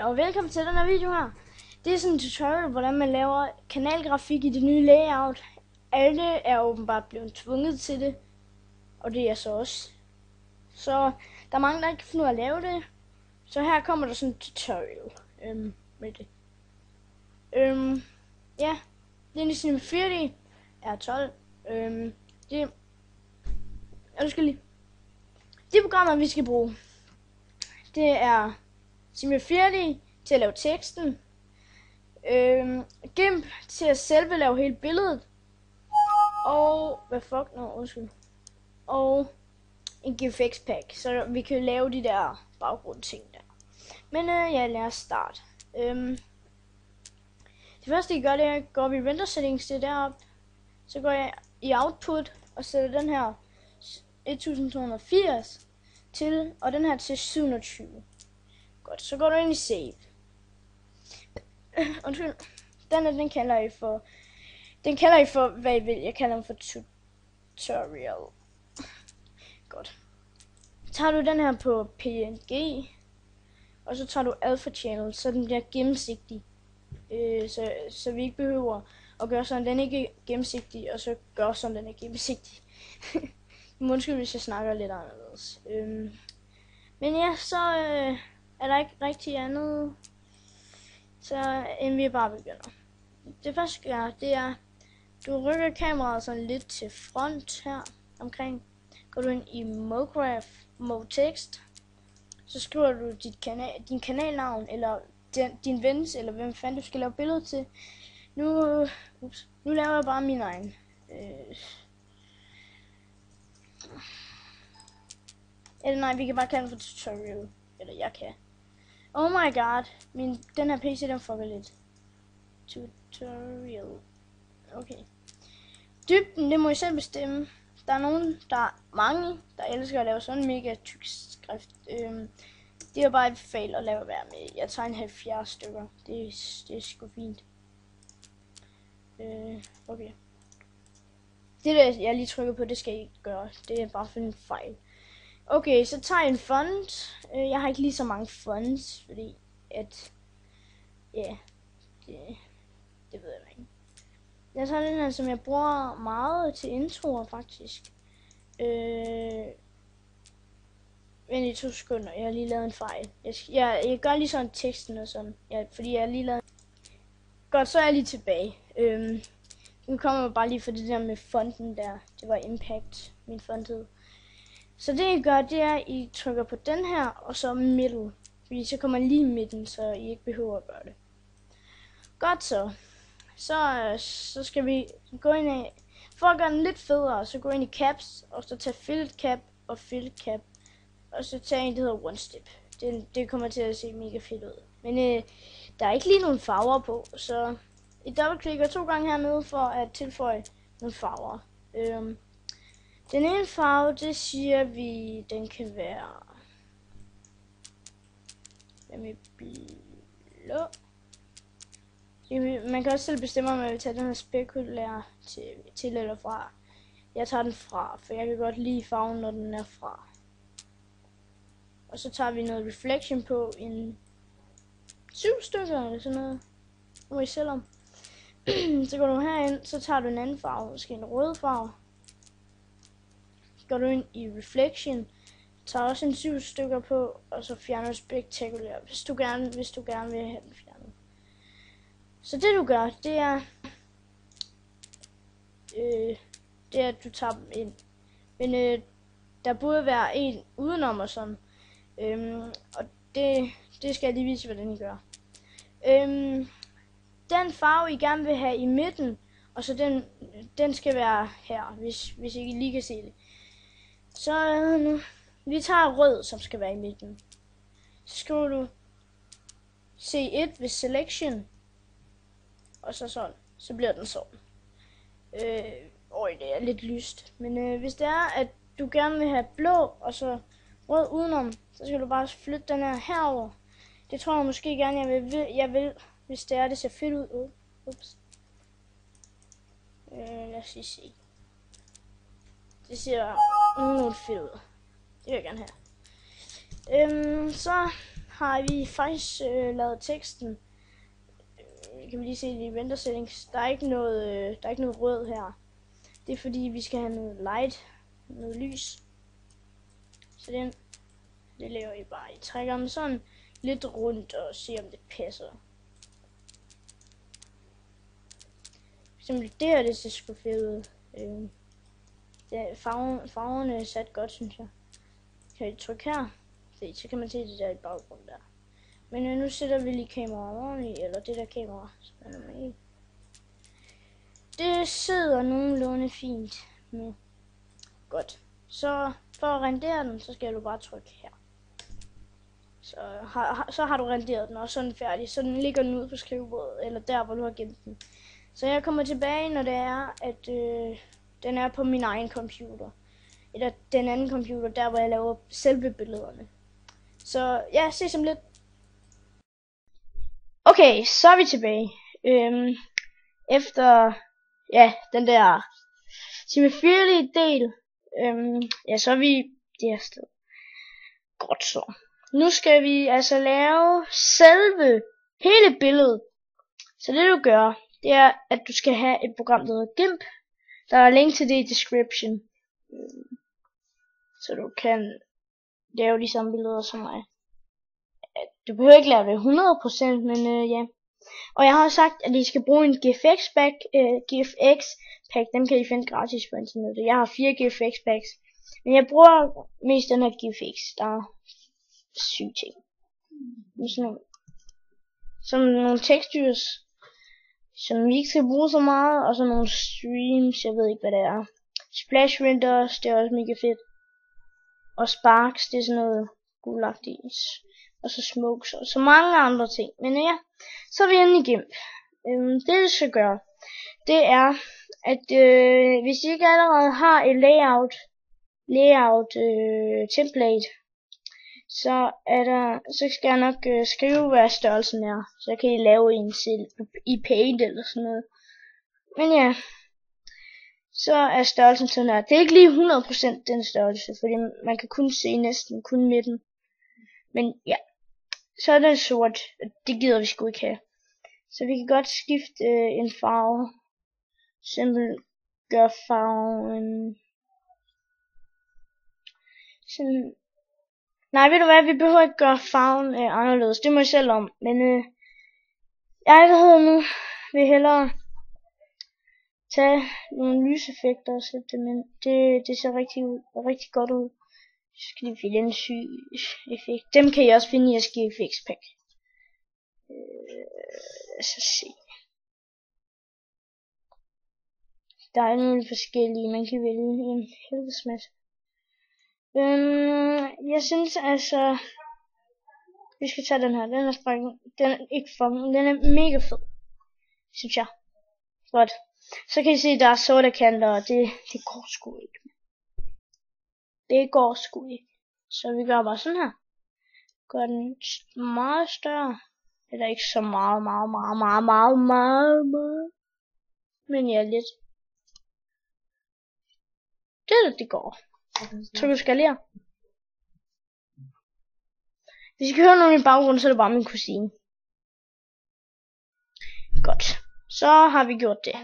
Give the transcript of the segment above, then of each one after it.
og velkommen til den her video her. Det er sådan en tutorial, hvordan man laver kanalgrafik i det nye layout. Alle er åbenbart blevet tvunget til det, og det er så også. Så der er mange, der ikke kan finde ud af at lave det. Så her kommer der sådan en tutorial med det. Ja, det er ligesom 4D R12. De programmer, vi skal bruge, det er Cinema 4D til at lave teksten, GIMP til at selve lave hele billedet, og og en GIFX pack, så vi kan lave de der baggrundsting der. Men ja, lad os starte. Det første I gør, det er, går vi i render settings, det derop, så går jeg i output og sætter den her 1280 til, og den her til 720. Godt, så går du ind i save. Undskyld, den kalder I for, hvad I vil. Jeg kalder den for tutorial. Godt. Så tager du den her på PNG, og så tager du alpha channel, så den bliver gennemsigtig. Så vi ikke behøver at gøre sådan, den ikke er gennemsigtig, og så gør sådan, den er gennemsigtig. Undskyld, hvis jeg snakker lidt anderledes. Men ja, så er der ikke rigtig andet, så end vi bare begynder. Det første gør, det er, du rykker kameraet sådan lidt til front her omkring. Går du ind i MoGraph, MoText, så skriver du din kanalnavn, eller din vens, eller hvem fanden du skal lave billeder til. Nu laver jeg bare min egen. Eller nej, vi kan bare kalde den for tutorial. Eller jeg kan. Oh my god, den her PC den fucker lidt. Tutorial. Okay. Dybden, det må I selv bestemme. Der er mange, der elsker at lave sådan en mega tyk skrift. Det er bare et fail at lave være med. Jeg tager en 70 stykker. Det er sgu fint. Okay. Det der, jeg lige trykker på, det skal I ikke gøre. Det er bare for en fejl. Okay, så tager jeg en font. Jeg har ikke lige så mange fonts, fordi at... Ja, det ved jeg ikke. Jeg tager den her, som jeg bruger meget til introer, faktisk. Vent i 2 sekunder, jeg har lige lavet en fejl. Jeg gør lige sådan teksten og sådan. Ja, fordi jeg har lige lavet... Godt, så er jeg lige tilbage. Nu kommer jeg bare lige for det der med fonten der. Det var Impact, min font hed. Så det I gør, det er, at I trykker på den her, og så middle. Fordi så kommer lige i midten, så I ikke behøver at gøre det. Godt så. Så skal vi gå ind i... For at gøre den lidt federe, så gå ind i caps, og så tage fillet cap og fillet cap. Og så tage en, der hedder one step. Det kommer til at se mega fedt ud. Men der er ikke lige nogen farver på, så I dobbeltklikker 2 gange hernede for at tilføje nogle farver. Den ene farve, det siger vi, den kan være blå. Man kan også selv bestemme, om man vil tage den her spekulær til eller fra. Jeg tager den fra, for jeg kan godt lide farven, når den er fra. Og så tager vi noget reflection på, en 7 stykker eller sådan noget. Nu må I selv om. Så går du herind, så tager du en anden farve, måske en rød farve. Går du ind i reflection, tager også en 7 stykker på, og så fjerner spectacular, hvis du gerne vil have den fjernet. Så det du gør, det er at du tager dem ind. Men der burde være en udenom og sådan. Og det skal jeg lige vise, hvordan I gør. Den farve I gerne vil have i midten, og så den skal være her, hvis I lige kan se det. Så vi tager rød, som skal være i midten. Så skriver du C1 ved selection, og så sådan. Så bliver den sådan. Det er lidt lyst. Men hvis det er, at du gerne vil have blå, og så rød udenom, så skal du bare flytte den her herover. Det tror jeg måske gerne, jeg vil, hvis det er, det ser fedt ud. Ups. Lad os lige se. Det ser fedt ud. Det vil jeg gerne have. Så har vi faktisk lavet teksten. Kan vi lige se i render settings. Der er ikke noget rød her. Det er fordi vi skal have noget light, noget lys. Så det laver I bare. I trækker dem sådan lidt rundt og ser om det passer. For eksempel det her, det ser sgu fedt ud. Farverne er sat godt, synes jeg. Kan I trykke her? Se, så kan man se det der i baggrunden der. Men nu sætter vi lige kameraet ordentligt, eller det der kamera, som er normalt. Det sidder nogenlunde fint med. Godt. Så for at rendere den, så skal du bare trykke her. Så har du renderet den, og så er den færdig. Så den ligger den ude på skrivebordet, eller der, hvor du har gemt den. Så jeg kommer tilbage, når det er, at den er på min egen computer. Eller den anden computer, der hvor jeg laver selve billederne. Så ja, se som lidt. Okay, så er vi tilbage. Efter den der semi-fyrlige del, så er vi det her sted. Godt så. Nu skal vi altså lave selve hele billedet. Så det du gør, det er, at du skal have et program, der hedder GIMP. Der er link til det i description. Så du kan lave de samme billeder som mig. Du behøver ikke lave det 100%, men ja. Og jeg har sagt, at I skal bruge en GFX pack. Dem kan I finde gratis på internettet. Jeg har 4 GFX packs. Men jeg bruger mest den her GFX. Der er 7 ting. Sådan nogle textures, som vi ikke skal bruge så meget. Og så nogle streams, jeg ved ikke hvad det er. Splash renders, det er også mega fedt. Og sparks, det er sådan noget gulagtigt. Og så smokes og så mange andre ting. Men ja, så er vi inde i GIMP. Det vi skal gøre, det er, at hvis I ikke allerede har et layout template, så skal jeg nok skrive, hvad størrelsen er. Så kan I lave en selv i Paint eller sådan noget. Men ja, så er størrelsen sådan her. Det er ikke lige 100% den størrelse, fordi man kan kun se næsten kun midten. Men ja, så er den sort. Det gider vi sgu ikke have. Så vi kan godt skifte en farve. Simpelthen gør farven sådan. Nej, ved du hvad, vi behøver ikke gøre farven anderledes. Det må jeg selv om. Men jeg nu vil hellere tage nogle lyseffekter og sætte dem ind. Det ser rigtig godt ud. Så skal de finde en syg effekt. Dem kan I også finde i jeres GFX pack. Så se. Der er nogle forskellige, man kan vælge en helvedes masse. Jeg synes altså, vi skal tage den her. Den er ikke fucking, den er mega fed, synes jeg. Godt. Så kan I se, der er sorte kanter, og det går sgu ikke. Det går sgu ikke. Så vi gør bare sådan her. Gør den meget større. Eller ikke så meget. Men ja, lidt. Det går. Så du skal lære. Hvis I kan høre nogen i baggrunden, så er det bare min kusine. Godt. Så har vi gjort det.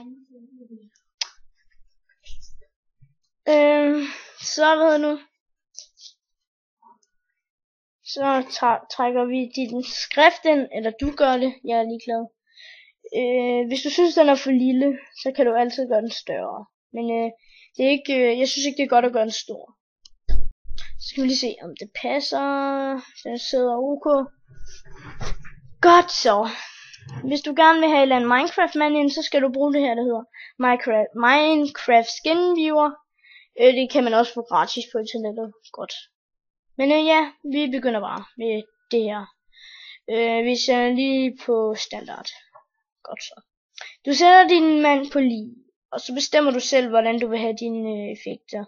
Så hvad nu? Så trækker vi din skrift ind, eller du gør det, jeg er ligeglad. Hvis du synes den er for lille, så kan du altid gøre den større. Men det er ikke, jeg synes ikke det er godt at gøre den stor. Så skal vi lige se om det passer. Den sidder ok. Godt så. Hvis du gerne vil have en eller anden Minecraft mand ind, så skal du bruge det her, der hedder Minecraft Skin Viewer. Det kan man også få gratis på internettet. Godt. Men ja, vi begynder bare med det her. Vi sætter lige på standard. Godt så. Du sætter din mand på lige, og så bestemmer du selv, hvordan du vil have dine effekter.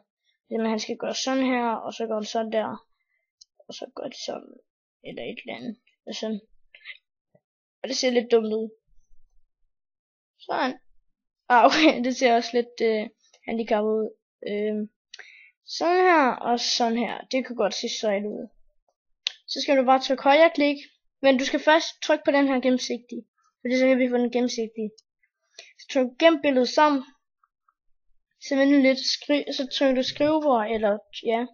Jamen, han skal gøre sådan her, og så gør han sådan der, og så gør det sådan, eller et eller andet. Og sådan. Og det ser lidt dumt ud. Sådan. Okay, det ser også lidt handicappet ud. Sådan her, og sådan her. Det kan godt se sejt ud. Så skal du bare trykke højre klik. Men du skal først trykke på den her gennemsigtige. Fordi så kan vi få den gennemsigtige. Så tryk gem billedet som. Så vent lidt. Så trykker du skrivebord. Eller ja.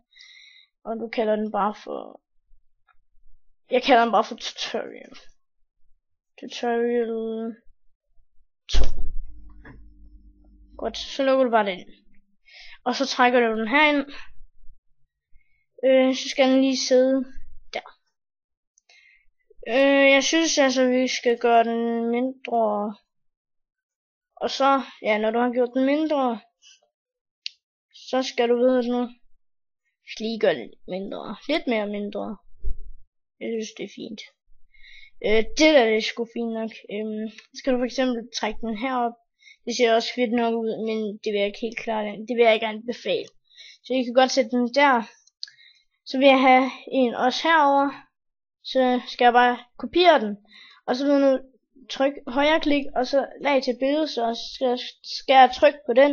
Og du kalder den bare for. Jeg kalder den bare for tutorial. Tutorial 2. Godt. Så lukker du bare den. Og så trækker du den herind. Så skal den lige sidde der. Jeg synes altså vi skal gøre den mindre. Og så, ja, når du har gjort den mindre, så skal du vide nu. Lige gøre den mindre. Lidt mere mindre. Jeg synes det er fint. Det der er sgu fint nok. Så skal du for eksempel trække den herop. Det ser også fedt nok ud, men det vil jeg ikke helt klart. Det vil jeg ikke anbefale. Så I kan godt sætte den der. Så vil jeg have en også herover. Så skal jeg bare kopiere den. Og så vil jeg nu trykke højre klik, og så lag til billedet. Så skal jeg trykke på den.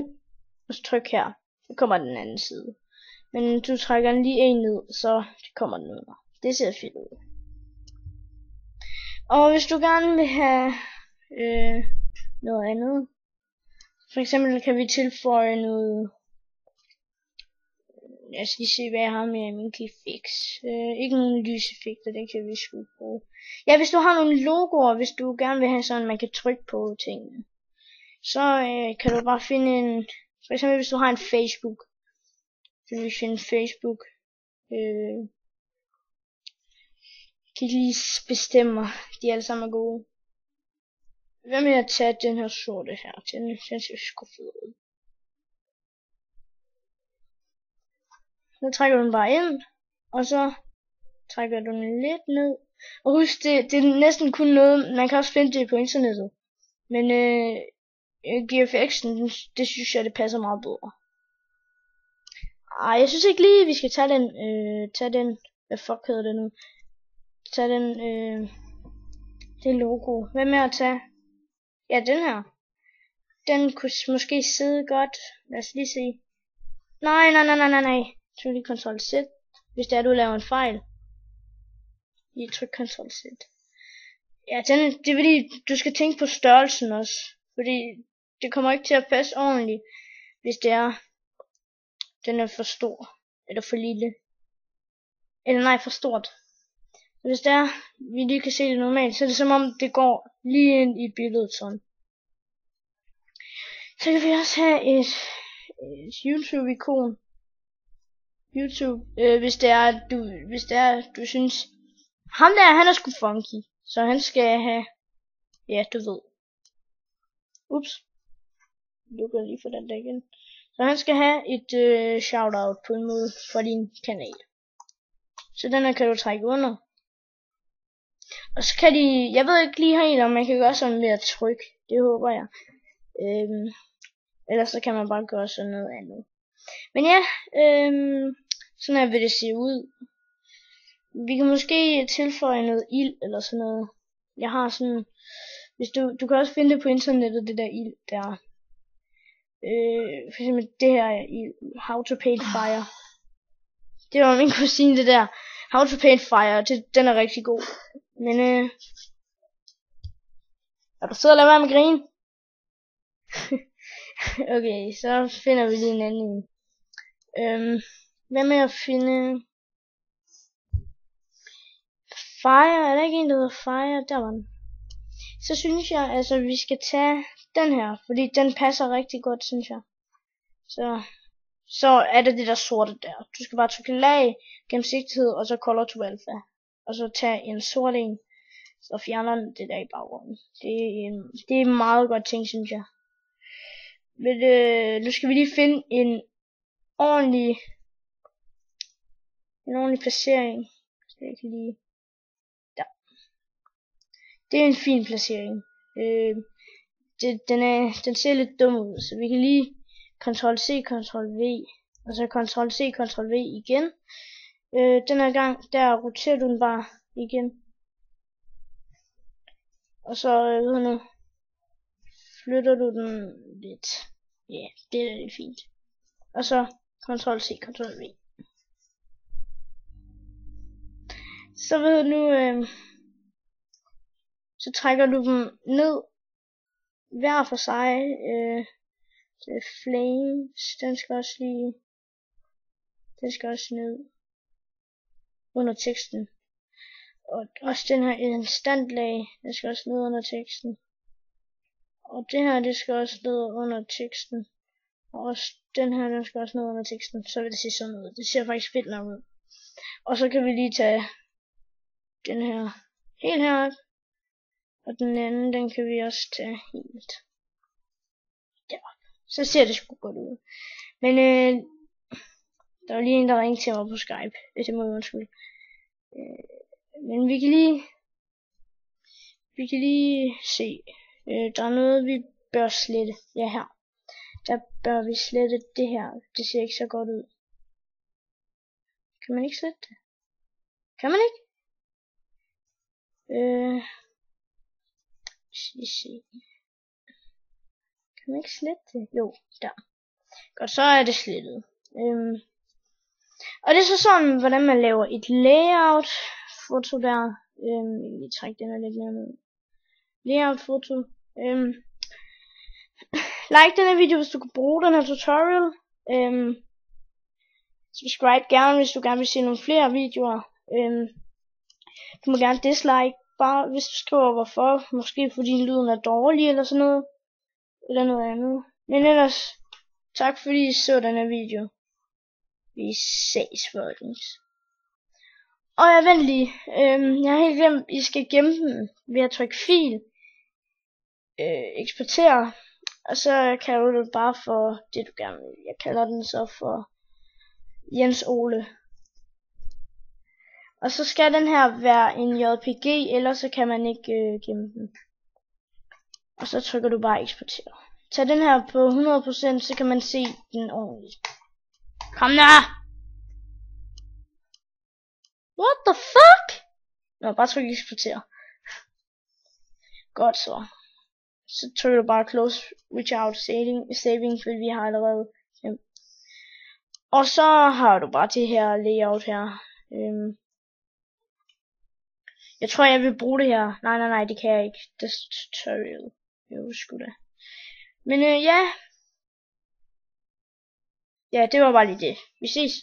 Og så tryk her. Så kommer den anden side. Men du trækker den lige en ned, så det kommer den ud. Det ser fedt ud. Og hvis du gerne vil have noget andet. For eksempel kan vi tilføje noget. Jeg skal lige se hvad jeg har med min Fix. Ikke nogen lyseffekter, det kan vi sgu bruge. Ja, hvis du har nogle logoer, hvis du gerne vil have sådan man kan trykke på tingene. Så kan du bare finde en. For eksempel hvis du har en Facebook. Så vil vi finde Facebook. Kan ikke lige bestemme. De alle sammen er gode. Hvad med at tage den her sorte her? Den ser sgu fed ud. Så trækker du den bare ind, og så trækker du den lidt ned. Og husk, det er næsten kun noget, man kan også finde det på internettet. Men GFX'en, det synes jeg, det passer meget bedre. Ej, jeg synes ikke lige, vi skal tage den, hvad fuck hedder det nu? Tage den, det logo. Hvad med at tage? Ja, den her. Den kunne måske sidde godt. Lad os lige se. Nej. Tryk lige Ctrl Z. Hvis det er, du laver en fejl. Lige tryk Ctrl Z. Ja, det er fordi, du skal tænke på størrelsen også. Fordi det kommer ikke til at passe ordentligt, hvis det er, den er for stor. Eller for lille. Eller nej, for stort. Hvis det er, vi lige kan se det normalt, så er det som om det går lige ind i billedet sådan. Så kan vi også have et YouTube-ikon. YouTube, hvis det er, du synes, ham der, han er sgu funky, så han skal have, ja, du ved. Ups. Lukker lige for den der igen. Så han skal have et shoutout på en måde for din kanal. Så den her kan du trække under. Og så kan de, jeg ved ikke lige helt om man kan gøre sådan med at trykke. Det håber jeg. Ellers så kan man bare gøre sådan noget andet. Men ja, sådan her vil det se ud. Vi kan måske tilføje noget ild eller sådan noget. Jeg har sådan, hvis du kan også finde det på internettet, det der ild der. For eksempel det her ild, How to Paint Fire. Det var min kusine det der. How to Paint Fire, den er rigtig god. Men er du sidder og lader være med grin? Okay, så finder vi lige en anden. Hvad med at finde Fire? Er der ikke en der hedder Fire? Der var den. Så synes jeg altså vi skal tage den her, fordi den passer rigtig godt, synes jeg. Så er det der sorte der. Du skal bare trykke lag, gennemsigtighed og så color to alpha. Og så tage en sort en, så fjerner den det der i baggrunden. Det er en meget godt ting, synes jeg. Men nu skal vi lige finde en ordentlig placering. Så jeg kan lige der. Det er en fin placering. Den ser lidt dum ud, så vi kan lige Ctrl-C, Ctrl-V, og så Ctrl-C, Ctrl-V igen. Den her gang, der roterer du den bare igen. Og så, nu flytter du den lidt. Ja, det er lidt fint. Og så Ctrl-C, Ctrl-V. Så ved du nu, så trækker du dem ned hver for sig. Det er flames, den skal også ned under teksten. Og også den her instant lag, den skal også ned under teksten. Og det her, det skal også ned under teksten. Og også den her, den skal også ned under teksten. Så vil det se sådan ud. Det ser faktisk fedt nok ud. Og så kan vi lige tage den her helt herop. Og den anden, den kan vi også tage helt derop. Så ser det sgu godt ud. Men der var lige en, der ringede til mig på Skype. Det må jeg undskylde. Men vi kan lige se. Der er noget, vi bør slette. Ja, her. Der bør vi slette det her. Det ser ikke så godt ud. Kan man ikke slette det? Kan man ikke? Se. Kan man ikke slette det? Jo, der. Godt, så er det slettet. Og det er så sådan, hvordan man laver et layout foto der. Vi trækker den her lidt mere ned. Layout foto. Like denne video, hvis du kan bruge den her tutorial. Subscribe gerne, hvis du gerne vil se nogle flere videoer. Du må gerne dislike, bare hvis du skriver hvorfor. Måske fordi lyden er dårlig eller sådan noget. Eller noget andet. Men ellers, tak fordi I så denne video. Vi ses, folkens. Og jeg vent lige. Jeg har helt glemt, I skal gemme den ved at trykke fil. Eksportere. Og så kalder du det bare for det du gerne vil. Jeg kalder den så for Jens Ole. Og så skal den her være en JPG, ellers så kan man ikke gemme den. Og så trykker du bare eksportere. Tag den her på 100%, så kan man se den ordentligt. Kom der! What the fuck? Nå, bare tryk eksportere. Godt så. Så trykker du bare close without saving, fordi vi har allerede glemt. Og så har du bare det her layout her. Jeg tror jeg vil bruge det her. Nej, det kan jeg ikke. Det er tutorial. Jo, sgu da. Men ja. Ja, det var bare lige det. Vi ses.